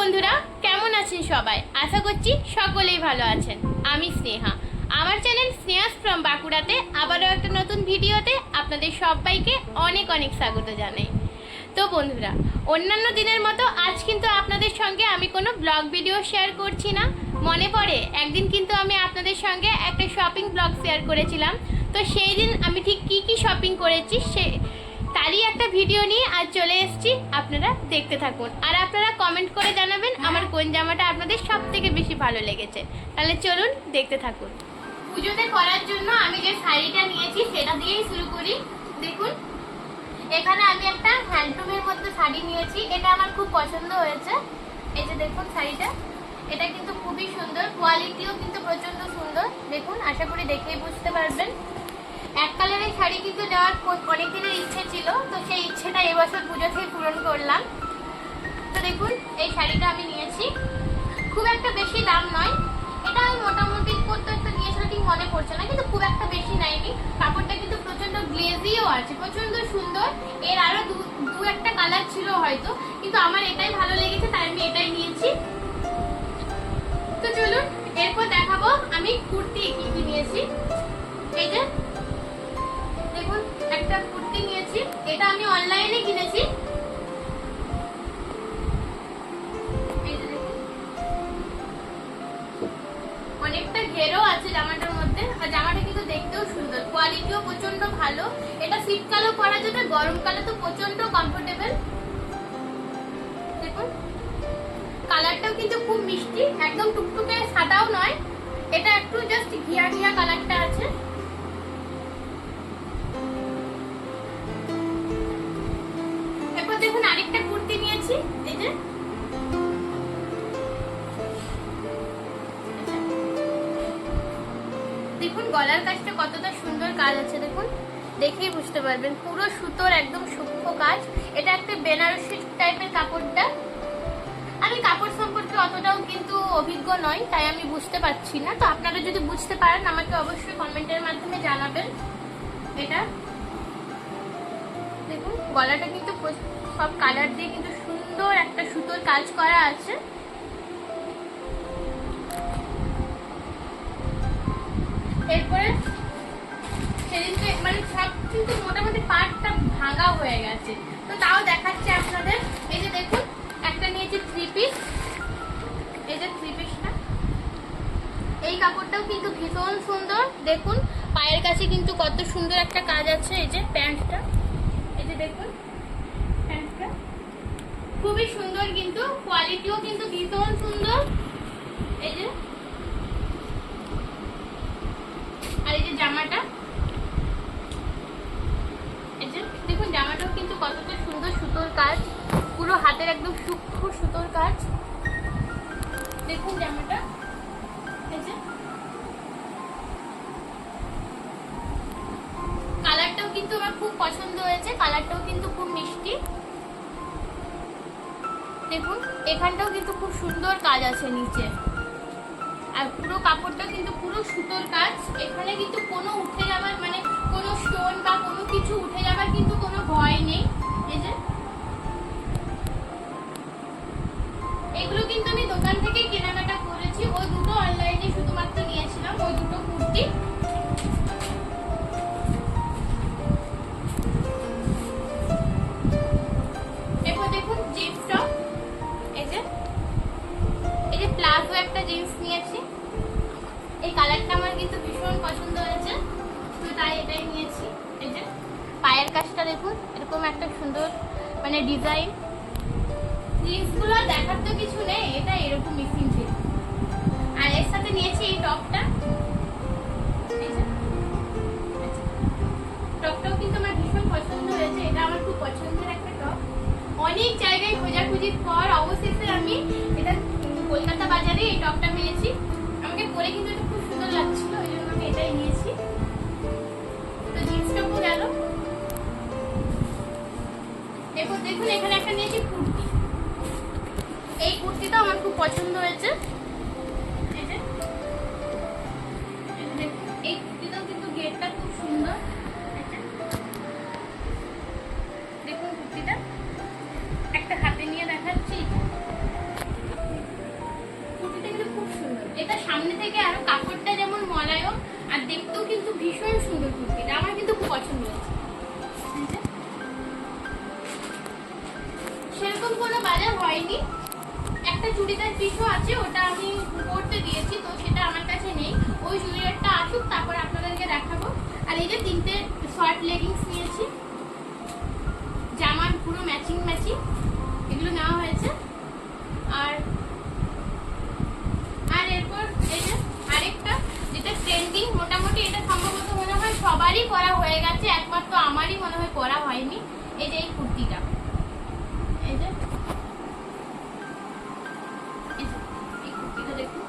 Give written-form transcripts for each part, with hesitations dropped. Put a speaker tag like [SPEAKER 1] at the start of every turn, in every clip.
[SPEAKER 1] বন্ধুরা, কেমন আছেন সবাই? আশা করছি সকলেই ভালো আছেন। আমি স্নেহা, আমার চ্যানেল স্নেহাস ফ্রম বাঁকুড়াতে আবারও একটা নতুন ভিডিওতে আপনাদের সবাইকে অনেক অনেক স্বাগত জানাই। তো বন্ধুরা, অন্যান্য দিনের মতো আজ কিন্তু আপনাদের সঙ্গে আমি কোনো ব্লগ ভিডিও শেয়ার করছি না। মনে পড়ে একদিন কিন্তু আমি আপনাদের সঙ্গে একটা শপিং ব্লগ শেয়ার করেছিলাম। তো সেই দিন আমি ঠিক কী কী শপিং করেছি তারই একটা ভিডিও নিয়ে আজ চলে এসেছি। আপনারা দেখতে থাকুন আর আপনারা কমেন্ট করে জানাবেন আমার কোন জামাটা আপনাদের সব থেকে বেশি ভালো লেগেছে। তাহলে চলুন দেখতে থাকুন। পুজোতে পরার জন্য আমি যে শাড়িটা নিয়েছি সেটা দিয়েই শুরু করি। দেখুন, এখানে আমি একটা হ্যান্ডলুমের মধ্যে শাড়ি নিয়েছি। এটা আমার খুব পছন্দ হয়েছে। এই যে দেখুন শাড়িটা, এটা কিন্তু খুবই সুন্দর, কোয়ালিটিও কিন্তু প্রচণ্ড সুন্দর। দেখুন, আশা করি দেখেই বুঝতে পারবেন। এক কালারের শাড়ি কিন্তু নেওয়ার অনেক দিনের ইচ্ছে ছিল, তো সেই ইচ্ছেটা এবছর পুজোতেই পূরণ করলাম। তো দেখুন, এই শাড়িটা আমি নিয়েছি, খুব একটা বেশি দাম নয়। এটা আমি মোটামুটি কত একটা নিয়েছিল ঠিক মনে পড়ছে না, কিন্তু খুব একটা বেশি নেয়নি। কাপড়টা কিন্তু প্রচন্ড গ্লেজিও আছে, প্রচন্ড সুন্দর। এর আরো দু একটা কালার ছিল হয়তো, কিন্তু আমার এটাই ভালো লেগেছে তাই আমি এটাই নিয়েছি। তো চলুন এরপর দেখাবো আমি কুর্তি কি কি নিয়েছি। এই যে দেখুন, একটা কুর্তি নিয়েছি, এটা আমি অনলাইনে কিনেছি। অনেকটা ঘেরও আছে জামাটার মধ্যে, আর জামাটা কিন্তু দেখতেও সুন্দর, কোয়ালিটিও প্রচন্ড ভালো। এটা শীতকালও পরা যাবে, গরমকালে তো প্রচন্ড কমফোর্টেবল। দেখুন, কালারটাও কিন্তু খুব মিষ্টি, একদম টুকটুকে সাদাও নয়, এটা একটু জাস্ট ঘিয়া ঘিয়া কালারটা আছে। এরপর দেখুন আরেকটা কুর্তি নিয়েছি। এই যে দেখুন, গলার কাজটা কতটা সুন্দর কাজ আছে, দেখুন দেখেই বুঝতে পারবেন, পুরো সুতোর একদম সূক্ষ্ম কাজ। এটা একটা বেনারসি টাইপের কাপড়টা। আমি কাপড় সম্পর্কে অতটাও কিন্তু অভিজ্ঞ নয়, তাই আমি বুঝতে পারছি না। তো আপনারা যদি বুঝতে পারেন আমাকে অবশ্যই কমেন্টের মাধ্যমে জানাবেন। এটা দেখুন, গলাটা কিন্তু সব কালার দিয়ে কিন্তু সুন্দর একটা সুতোর কাজ করা আছে। এরপরে সেদিনকে মানে সব কিন্তু মোটামুটি পার্টটা ভাঙা হয়ে গেছে, তো তাও দেখাচ্ছি আপনাদের। এই যে দেখুন, একটা নিয়েছি থ্রি পিস। এই যে থ্রি পিসটা, এই কাপড়টাও কিন্তু ভীষণ সুন্দর। দেখুন পায়ের কাছে কিন্তু কত সুন্দর একটা কাজ আছে। এই যে প্যান্টটা, এই যে দেখুন প্যান্টটা খুবই সুন্দর, কিন্তু কোয়ালিটিও কিন্তু ভীষণ সুন্দর। এই যে, আর এই যে জামাটা, এই যে দেখুন জামাটাও কিন্তু কতটা সুন্দর সুতোর কাজ, পুরো হাতের একদম সূক্ষ্ম সুতোর কাজ। দেখুন জামাটা, এই যে কালারটাও কিন্তু আমার খুব পছন্দ হয়েছে, কালারটাও কিন্তু খুব মিষ্টি। দেখুন এখানটাও কিন্তু খুব সুন্দর কাজ আছে নিচে, আর পুরো কাপড়টা কিন্তু পুরো সুতোর কাজ। এখানে কিন্তু কোনো উঠে যাবার মানে কোনো স্টোন বা কোনো কিছু উঠে যাবার কিন্তু কোনো ভয় নেই। এই যে এগুলো কিন্তু আমি দোকান থেকে কেনাকাটা করেছি, ওই দুটো অনলাইনে শুধুমাত্র নিয়েছিলাম, ওই দুটো কুর্তি। এরপর দেখুন জিন্স টপ, এই যে প্লাজো একটা জিন্স নিয়েছি। এই কালারটা আমার কিন্তু ভীষণ পছন্দ হয়েছে, তো তাই এটাই নিয়েছি। এই যে পায়ের কাজটা দেখুন, এরকম একটা সুন্দর মানে ডিজাইন। জিন্সগুলো দেখার তো কিছু নেই, এটা এরকম মিসিং ছিল। আর এর সাথে নিয়েছি এই টপটা। এই যে টপটাও কিন্তু আমার ভীষণ পছন্দ হয়েছে, এটা আমার খুব পছন্দের একটা টপ। অনেক জায়গায় খোঁজাখুঁজির পর অবশেষে আমি এটা কলকাতা বাজারে এই টপটা পেয়েছি। আমাকে পরে কিন্তু এটা খুব সুন্দর লাগছিল, ওই জন্য আমি এটাই নিয়েছি। তো জিন্স টপও গেল। এরপর দেখুন এখানে একটা নিয়েছি কুর্তি। এই কুর্তিটা আমার খুব পছন্দ হয়েছে। এই যে এই কুর্তিটাও কিন্তু গেটটা খুব সুন্দর। দেখুন কুর্তিটা একটা হাতে নিয়ে দেখাচ্ছি। বাজার হয়নি, একটা চুড়িদার পিসও আছে, ওটা আমি করতে দিয়েছি, তো সেটা আমার কাছে নেই। ওই চুড়িদারটা আসুক তারপরে আপনাদেরকে দেখাবো। আর এই যে 3টে শর্ট লেগিংস নিয়েছি, জামার পুরো ম্যাচিং ম্যাচিং, এগুলো নেওয়া হয়েছে। আর আর এরপর এই যে আরেকটা যেটা ট্রেন্ডিং, মোটামুটি এটা সম্ভবত মনে হয় সবারই পরা হয়ে গেছে, একমাত্র আমারই মনে হয় পরা হয়নি। এই যে এই কুর্তিটা, এই যে এই কুর্তিটা দেখুন,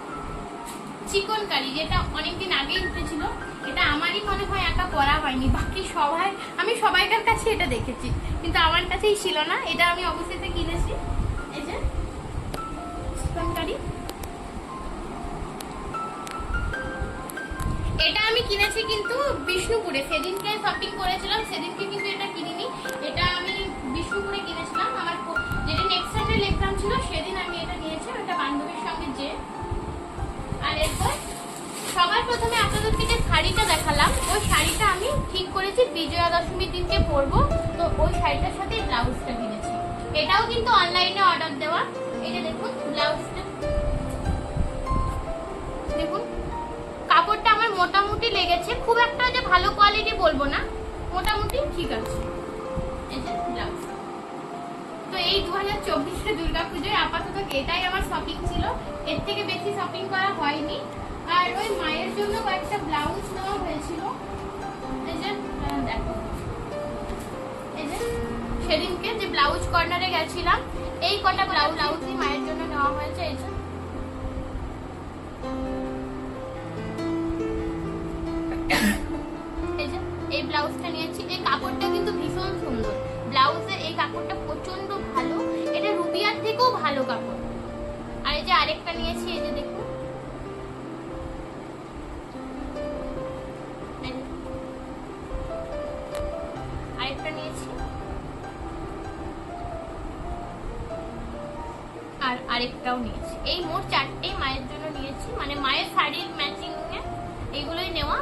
[SPEAKER 1] চিকন কারি, যেটা অনেকদিন আগেই উঠেছিল। এটা আমারই মনে হয় একা পরা হয়নি, বাকি সবাই, আমি সবাইকার কাছে এটা দেখেছি, কিন্তু আমার কাছেই ছিল না। এটা আমি অবশ্যই কিনেছি, এই যে চিকন কারি। এটা আমি কিনেছি কিন্তু বিষ্ণুপুরে, সেদিনকে শপিং করেছিলাম, সেদিনকে কিন্তু এটা কিনিনি। এটা আমি বিষ্ণুপুরে কিনেছিলাম, আমার যেটা নেক্সট সানডে এক্সাম ছিল সেদিন আমি এটা নিয়েছি, এটা বান্ধবীর সঙ্গে যে। আর এরপর সবার প্রথমে আপনাদেরকে যে শাড়িটা দেখালাম, ওই শাড়িটা আমি ঠিক করেছি বিজয়া দশমীর দিনকে পরবো, তো ওই শাড়িটার সাথে ব্লাউজটা কিনেছি। এটাও কিন্তু অনলাইনে অর্ডার দেওয়া। এই যে দেখুন ব্লাউজটা, দেখুন কাপড়টা আমার মোটামুটি লেগেছে, খুব একটা যে ভালো কোয়ালিটি বলবো না, মোটামুটি ঠিক আছে। এই যে ব্লাউজ। তো এই 2024 দুর্গাপুজোয় আপাতত এটাই আমার শপিং ছিল, এর থেকে বেশি শপিং করা হয়নি। আর ওই মায়ের জন্য কয়েকটা ব্লাউজ নেওয়া হয়েছিল, এই যে দেখো, এই যে সেদিনকে যে ব্লাউজ কর্নারে গেছিলাম, এই কটা ব্লাউজই মায়ের জন্য নেওয়া হয়েছে। এই যে এই ব্লাউজটা নিয়েছি, এই কাপড়টা কিন্তু ভীষণ সুন্দর, ব্লাউজের এই কাপড়টা প্রচন্ড ভালো, এটা রুবিয়ার থেকেও ভালো কাপড়। আর এই যে আরেকটা নিয়েছি, এই যে দেখুন, আরেকটা নিয়েছি, আর আরেকটাও নিয়েছি। এই মোট 4টে মায়ের জন্য নিয়েছি, মানে মায়ের শাড়ির ম্যাচিং এইগুলোই নেওয়া।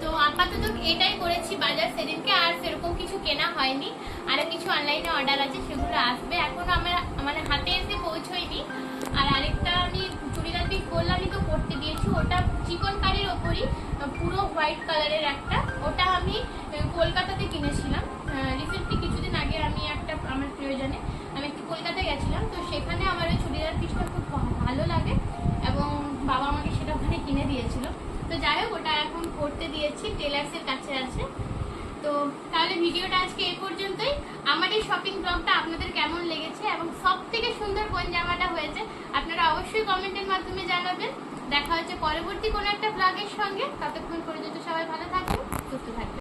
[SPEAKER 1] তো আপাতত এটাই করেছি বাজার সেদিনকে, আর সেরকম কিছু কেনা হয়নি। আর কিছু অনলাইনে অর্ডার আছে, সেগুলো আসবে, এখনো আমার মানে হাতে এসে পৌঁছয়নি। আর আরেকটা আমি চুড়িদার পিস বললামই তো করতে দিয়েছি, ওটা চিকন কারির ওপরই পুরো হোয়াইট কালারের একটা, ওটা আমি কলকাতাতে কিনেছিলাম রিসেন্টলি, কিছুদিন আগে আমি একটা আমার প্রয়োজনে আমি একটু কলকাতায় গেছিলাম, তো সেখানে আমার ওই চুড়িদার পিসটা খুব ভালো লাগে এবং বাবা আমাকে সেটা ওখানে কিনে দিয়েছিল। তো যাই হোক, ওটা এখন করতে দিয়েছি, টেলার্সের কাছে আছে। তো তাহলে ভিডিওটা আজকে এই পর্যন্তই। আমার এই শপিং ব্লগটা আপনাদের কেমন লেগেছে এবং সব থেকে সুন্দর কোন জামাটা হয়েছে আপনারা অবশ্যই কমেন্টের মাধ্যমে জানাবেন। দেখা হচ্ছে পরবর্তী কোনো একটা ব্লগের সঙ্গে, ততক্ষণ পর্যন্ত সবাই ভালো থাকবেন, সুস্থ থাকবেন।